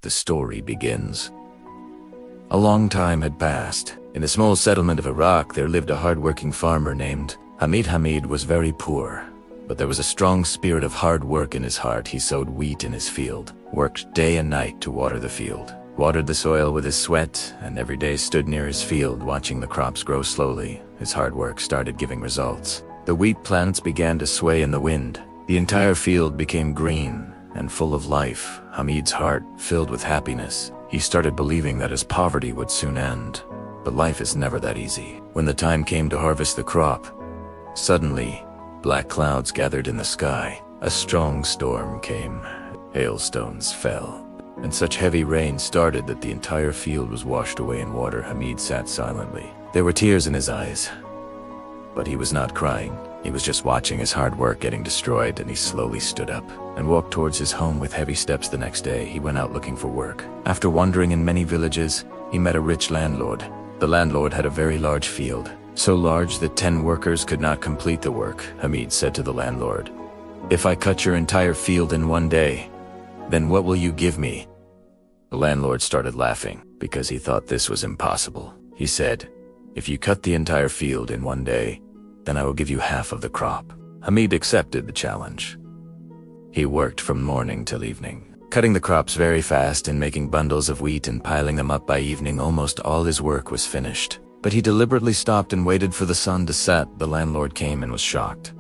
the story begins. A long time had passed. In a small settlement of Iraq, there lived a hard-working farmer named Hamid. Hamid was very poor, but there was a strong spirit of hard work in his heart. He sowed wheat in his field, worked day and night to water the field, watered the soil with his sweat, and every day stood near his field watching the crops grow slowly. His hard work started giving results. The wheat plants began to sway in the wind. The entire field became green and full of life. Hamid's heart filled with happiness. He started believing that his poverty would soon end. But life is never that easy. When the time came to harvest the crop, suddenly, black clouds gathered in the sky. A strong storm came. Hailstones fell, and such heavy rain started that the entire field was washed away in water. Hamid sat silently. There were tears in his eyes, but he was not crying. He was just watching his hard work getting destroyed, and he slowly stood up and walked towards his home with heavy steps. The next day, he went out looking for work. After wandering in many villages, he met a rich landlord. The landlord had a very large field, so large that 10 workers could not complete the work. Hamid said to the landlord, "If I cut your entire field in one day, then what will you give me?" The landlord started laughing because he thought this was impossible. He said, "If you cut the entire field in one day, then I will give you half of the crop." Hamid accepted the challenge. He worked from morning till evening, cutting the crops very fast and making bundles of wheat and piling them up. By evening, almost all his work was finished. But he deliberately stopped and waited for the sun to set. The landlord came and was shocked.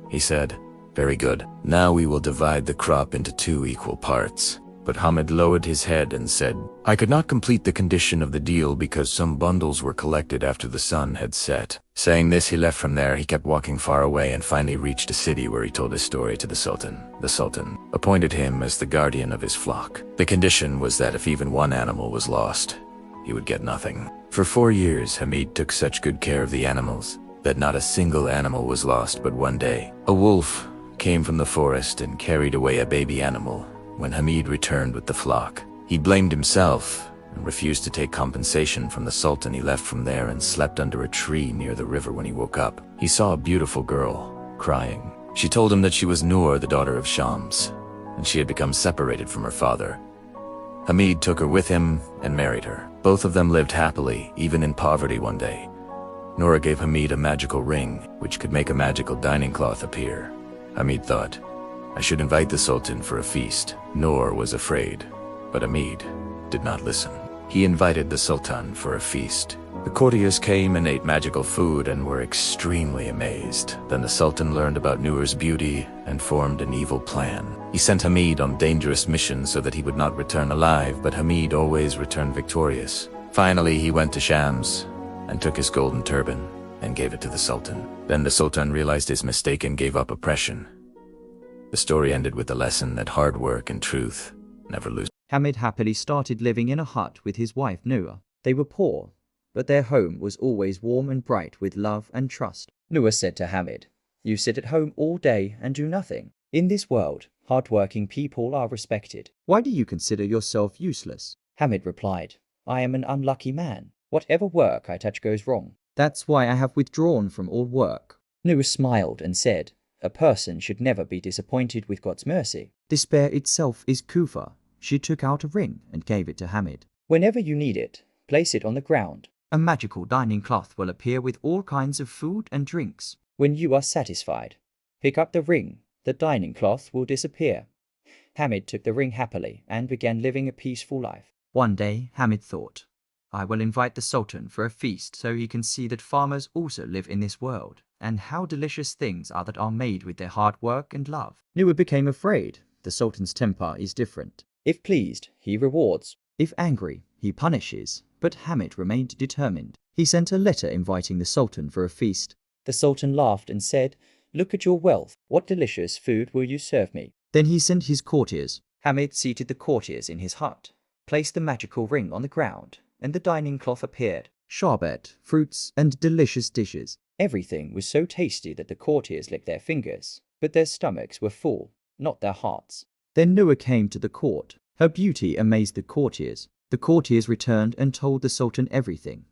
He said, "Very good. Now we will divide the crop into 2 equal parts." But Hamid lowered his head and said, "I could not complete the condition of the deal because some bundles were collected after the sun had set." Saying this, he left. From there, he kept walking far away and finally reached a city where he told his story to the Sultan. The Sultan appointed him as the guardian of his flock. The condition was that if even one animal was lost, he would get nothing. For 4 years, Hamid took such good care of the animals that not a single animal was lost. But one day, a wolf came from the forest and carried away a baby animal. When Hamid returned with the flock, he blamed himself and refused to take compensation from the Sultan. He left from there and slept under a tree near the river. When he woke up, he saw a beautiful girl crying. She told him that she was Noor, the daughter of Shams, and she had become separated from her father. Hamid took her with him and married her. Both of them lived happily, even in poverty. One day, Noor gave Hamid a magical ring, which could make a magical dining cloth appear. Hamid thought, "I should invite the Sultan for a feast." Noor was afraid, but Hamid did not listen. He invited the Sultan for a feast. The courtiers came and ate magical food and were extremely amazed. Then the Sultan learned about Noor's beauty and formed an evil plan. He sent Hamid on dangerous missions so that he would not return alive, but Hamid always returned victorious. Finally, he went to Shams and took his golden turban and gave it to the Sultan. Then the Sultan realized his mistake and gave up oppression. The story ended with the lesson that hard work and truth never lose. Hamid happily started living in a hut with his wife Noor. They were poor, but their home was always warm and bright with love and trust. Noor said to Hamid, "You sit at home all day and do nothing. In this world, hard-working people are respected. Why do you consider yourself useless?" Hamid replied, "I am an unlucky man. Whatever work I touch goes wrong. That's why I have withdrawn from all work." Noor smiled and said, "A person should never be disappointed with God's mercy. Despair itself is kufr." She took out a ring and gave it to Hamid. "Whenever you need it, place it on the ground. A magical dining cloth will appear with all kinds of food and drinks. When you are satisfied, pick up the ring. The dining cloth will disappear." Hamid took the ring happily and began living a peaceful life. One day, Hamid thought, "I will invite the Sultan for a feast so he can see that farmers also live in this world, and how delicious things are that are made with their hard work and love." Noor became afraid. The Sultan's temper is different. If pleased, he rewards. If angry, he punishes. But Hamid remained determined. He sent a letter inviting the Sultan for a feast. The Sultan laughed and said, "Look at your wealth. What delicious food will you serve me?" Then he sent his courtiers. Hamid seated the courtiers in his hut, placed the magical ring on the ground, and the dining cloth appeared. Sherbet, fruits, and delicious dishes. Everything was so tasty that the courtiers licked their fingers, but their stomachs were full, not their hearts. Then Noor came to the court. Her beauty amazed the courtiers. The courtiers returned and told the Sultan everything,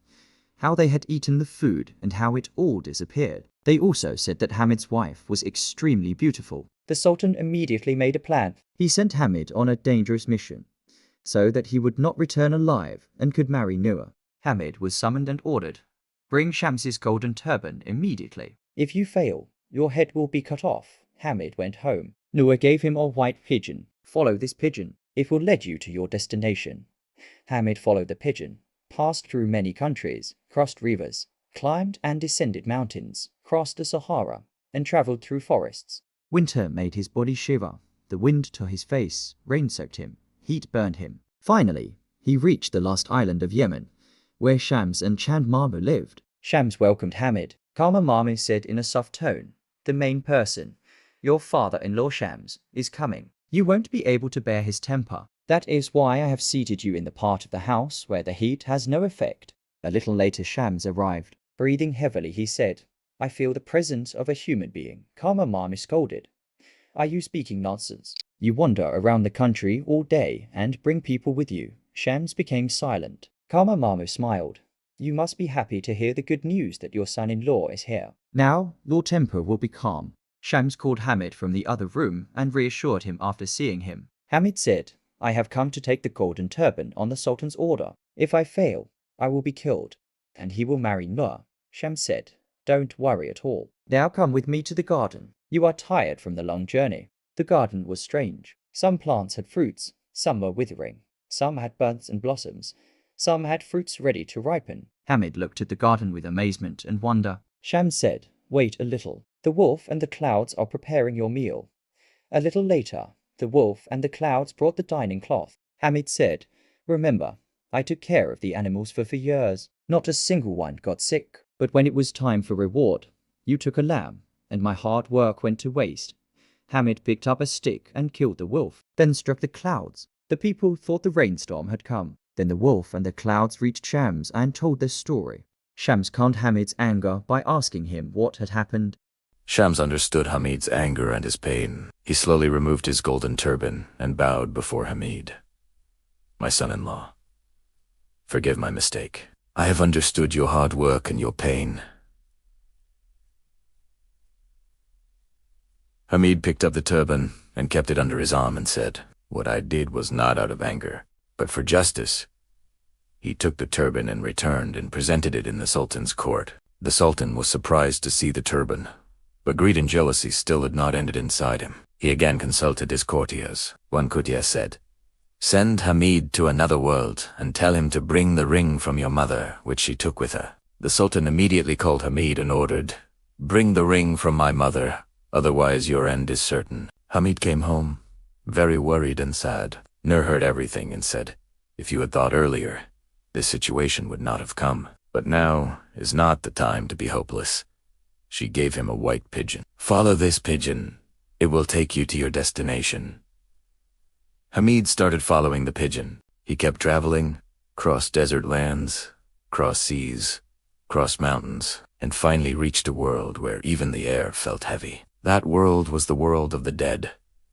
how they had eaten the food and how it all disappeared. They also said that Hamid's wife was extremely beautiful. The Sultan immediately made a plan. He sent Hamid on a dangerous mission. so that he would not return alive and could marry Noor. Hamid was summoned and ordered, "Bring Shams's golden turban immediately. If you fail, your head will be cut off." Hamid went home. Noor gave him a white pigeon. "Follow this pigeon. It will lead you to your destination." Hamid followed the pigeon, passed through many countries, crossed rivers, climbed and descended mountains, crossed the Sahara, and traveled through forests. Winter made his body shiver. The wind to his face, rain soaked him, heat burned him. Finally, he reached the last island of Yemen, where Shams and Chand Marmo lived. Shams welcomed Hamid. Kama Marmo said in a soft tone, "The main person, your father-in-law Shams, is coming. You won't be able to bear his temper. That is why I have seated you in the part of the house where the heat has no effect." A little later Shams arrived. Breathing heavily, he said, "I feel the presence of a human being." Kama Marmo scolded, "Are you speaking nonsense? You wander around the country all day and bring people with you." Shams became silent. Kama Marmo smiled. "You must be happy to hear the good news that your son-in-law is here. Now your temper will be calm." Shams called Hamid from the other room and reassured him after seeing him. Hamid said, "I have come to take the golden turban on the Sultan's order. If I fail, I will be killed, and he will marry Noor." Shams said, "Don't worry at all. Now come with me to the garden. You are tired from the long journey." The garden was strange. Some plants had fruits, some were withering. Some had buds and blossoms. Some had fruits ready to ripen. Hamid looked at the garden with amazement and wonder. Shams said, "Wait a little. The wolf and the clouds are preparing your meal." A little later, the wolf and the clouds brought the dining cloth. Hamid said, "Remember, I took care of the animals for years. Not a single one got sick. But when it was time for reward, you took a lamb, and my hard work went to waste." Hamid picked up a stick and killed the wolf, then struck the clouds. The people thought the rainstorm had come. Then the wolf and the clouds reached Shams and told their story. Shams calmed Hamid's anger by asking him what had happened. Shams understood Hamid's anger and his pain. He slowly removed his golden turban and bowed before Hamid. "My son-in-law, forgive my mistake. I have understood your hard work and your pain." Hamid picked up the turban and kept it under his arm and said, "What I did was not out of anger, but for justice." He took the turban and returned and presented it in the Sultan's court. The Sultan was surprised to see the turban, but greed and jealousy still had not ended inside him. He again consulted his courtiers. One courtier said, "Send Hamid to another world and tell him to bring the ring from your mother, which she took with her." The Sultan immediately called Hamid and ordered, "Bring the ring from my mother, otherwise your end is certain." Hamid came home, very worried and sad. Nur heard everything and said, "If you had thought earlier, this situation would not have come. But now is not the time to be hopeless." She gave him a white pigeon. "Follow this pigeon. It will take you to your destination." Hamid started following the pigeon. He kept traveling, crossed desert lands, crossed seas, crossed mountains, and finally reached a world where even the air felt heavy. That world was the world of the dead,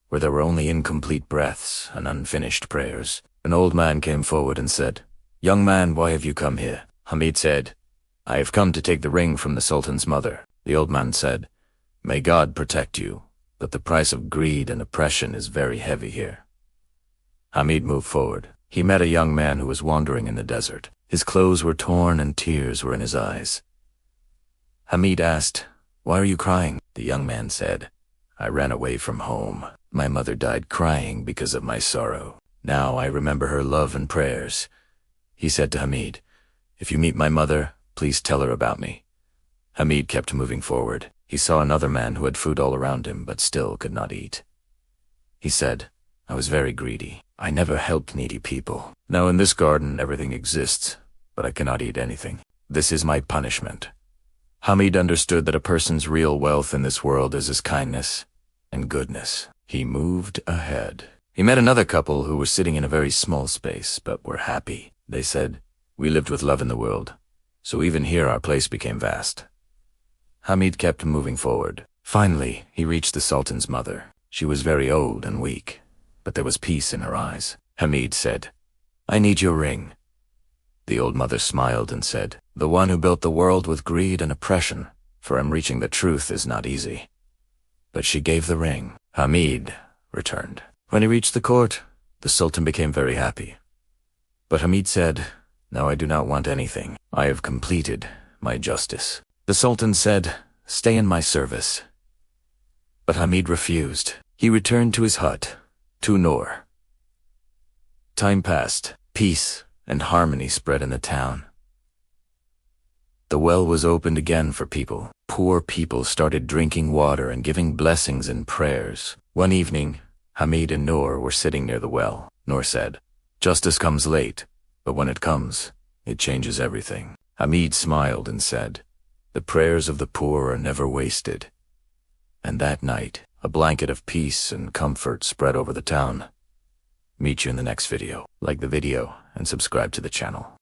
where there were only incomplete breaths and unfinished prayers. An old man came forward and said, "Young man, why have you come here?" Hamid said, "I have come to take the ring from the Sultan's mother." The old man said, "May God protect you, but the price of greed and oppression is very heavy here." Hamid moved forward. He met a young man who was wandering in the desert. His clothes were torn and tears were in his eyes. Hamid asked, "Why are you crying?" The young man said, "I ran away from home. My mother died crying because of my sorrow. Now I remember her love and prayers." He said to Hamid, "If you meet my mother, please tell her about me." Hamid kept moving forward. He saw another man who had food all around him but still could not eat. He said, "I was very greedy. I never helped needy people. Now in this garden everything exists, but I cannot eat anything. This is my punishment." Hamid understood that a person's real wealth in this world is his kindness and goodness. He moved ahead. He met another couple who were sitting in a very small space but were happy. They said, "We lived with love in the world, so even here our place became vast." Hamid kept moving forward. Finally, he reached the Sultan's mother. She was very old and weak, but there was peace in her eyes. Hamid said, "I need your ring." The old mother smiled and said, "The one who built the world with greed and oppression, for him reaching the truth is not easy." But she gave the ring. Hamid returned. When he reached the court, the Sultan became very happy. But Hamid said, "No, I do not want anything. I have completed my justice." The Sultan said, "Stay in my service." But Hamid refused. He returned to his hut, to Noor. Time passed. Peace and harmony spread in the town. The well was opened again for people. Poor people started drinking water and giving blessings and prayers. One evening, Hamid and Noor were sitting near the well. Noor said, "Justice comes late, but when it comes, it changes everything." Hamid smiled and said, "The prayers of the poor are never wasted." And that night, a blanket of peace and comfort spread over the town. Meet you in the next video. Like the video and subscribe to the channel.